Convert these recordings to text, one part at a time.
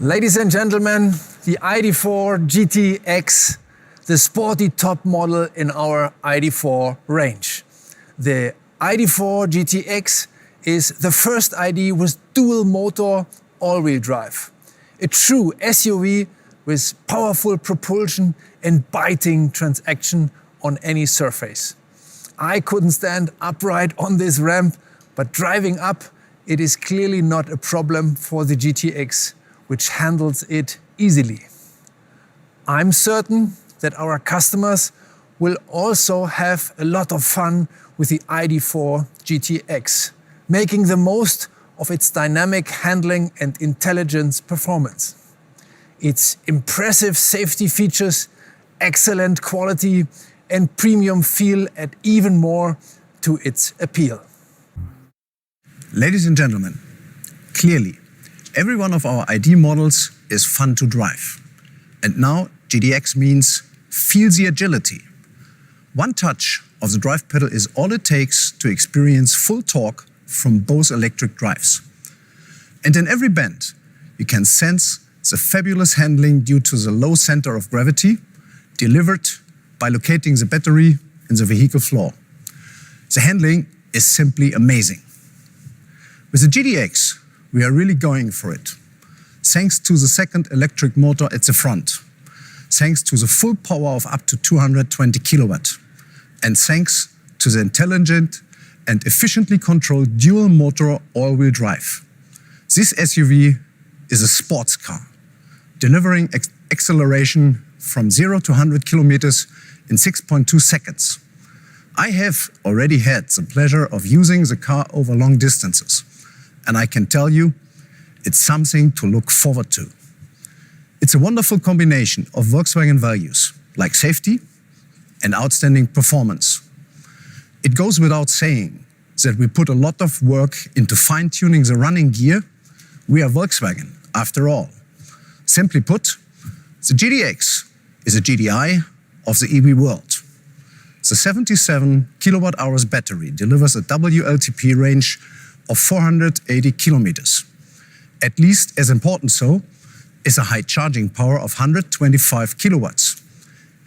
Ladies and gentlemen, the ID.4 GTX, the sporty top model in our ID.4 range. The ID.4 GTX is the first ID with dual motor all-wheel drive. A true SUV with powerful propulsion and biting transaction on any surface. I couldn't stand upright on this ramp, but driving up, it is clearly not a problem for the GTX, which handles it easily. I'm certain that our customers will also have a lot of fun with the ID.4 GTX, making the most of its dynamic handling and intelligence performance. Its impressive safety features, excellent quality and premium feel add even more to its appeal. Ladies and gentlemen, clearly, every one of our ID models is fun to drive. And now GTX means feel the agility. One touch of the drive pedal is all it takes to experience full torque from both electric drives. And in every bend, you can sense the fabulous handling due to the low center of gravity delivered by locating the battery in the vehicle floor. The handling is simply amazing. With the GTX, we are really going for it. Thanks to the second electric motor at the front, thanks to the full power of up to 220 kilowatt, and thanks to the intelligent and efficiently controlled dual motor all-wheel drive. This SUV is a sports car, delivering acceleration from 0 to 100 kilometers in 6.2 seconds. I have already had the pleasure of using the car over long distances, and I can tell you, it's something to look forward to. It's a wonderful combination of Volkswagen values, like safety and outstanding performance. It goes without saying that we put a lot of work into fine-tuning the running gear. We are Volkswagen, after all. Simply put, the GTX is a GDI of the EV world. The 77 kilowatt hours battery delivers a WLTP range of 480 kilometers. At least as important so is a high charging power of 125 kilowatts.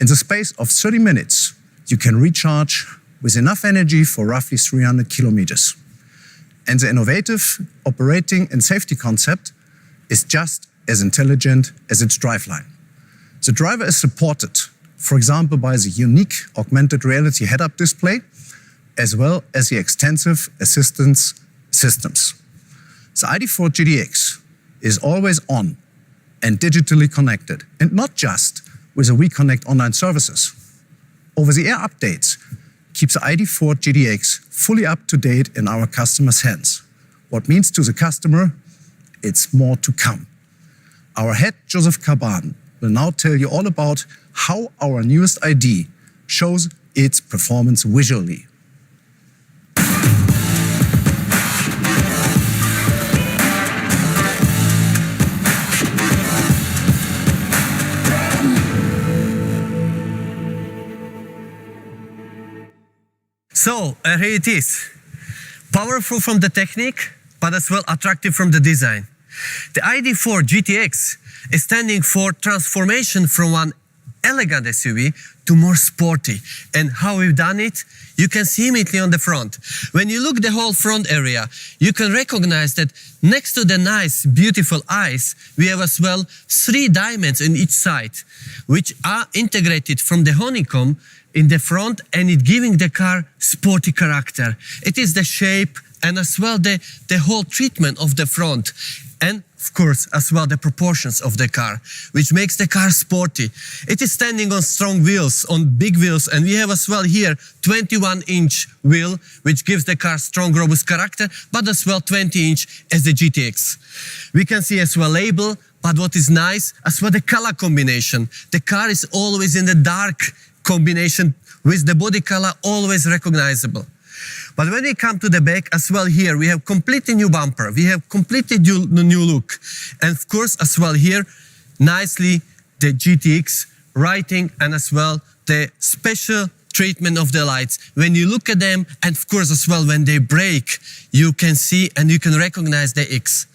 In the space of 30 minutes, you can recharge with enough energy for roughly 300 kilometers. And the innovative operating and safety concept is just as intelligent as its driveline. The driver is supported, for example, by the unique augmented reality head-up display, as well as the extensive assistance systems. The ID.4 GTX is always on and digitally connected, and not just with the WeConnect online services. Over-the-air updates keeps the ID.4 GTX fully up to date in our customers' hands. What means to the customer, it's more to come. Our head, Joseph Caban, will now tell you all about how our newest ID shows its performance visually. So, here it is. Powerful from the technique, but as well attractive from the design. The ID.4 GTX is standing for transformation from one elegant SUV to more sporty. And how we've done it, you can see immediately on the front. When you look the whole front area, you can recognize that next to the nice, beautiful eyes, we have as well 3 diamonds on each side, which are integrated from the honeycomb in the front, and it giving the car sporty character. It is the shape and as well the whole treatment of the front. And of course, as well the proportions of the car, which makes the car sporty. It is standing on strong wheels, on big wheels, and we have as well here 21-inch wheel, which gives the car strong, robust character, but as well 20-inch as the GTX. We can see as well label, but what is nice, as well the color combination. The car is always in the dark combination with the body color always recognizable. But when we come to the back as well here, we have completely new bumper. We have completely new look. And of course, as well here, nicely the GTX writing and as well the special treatment of the lights. When you look at them, and of course as well when they brake, you can see and you can recognize the X.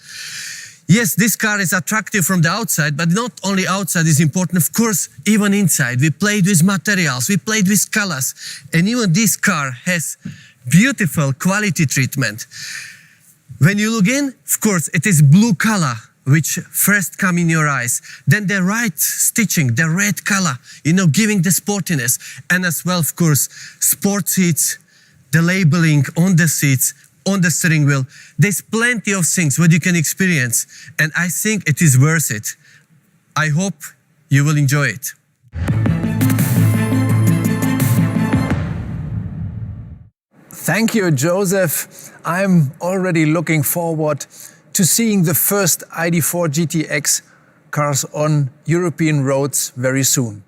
Yes, this car is attractive from the outside, but not only outside is important, of course, even inside. We played with materials, we played with colors, and even this car has beautiful quality treatment. When you look in, of course, it is blue color, which first come in your eyes. Then the right stitching, the red color, giving the sportiness. And as well, of course, sport seats, the labeling on the seats, on the steering wheel. There's plenty of things what you can experience, and I think it is worth it. I hope you will enjoy it. Thank you, Joseph. I'm already looking forward to seeing the first ID.4 GTX cars on European roads very soon.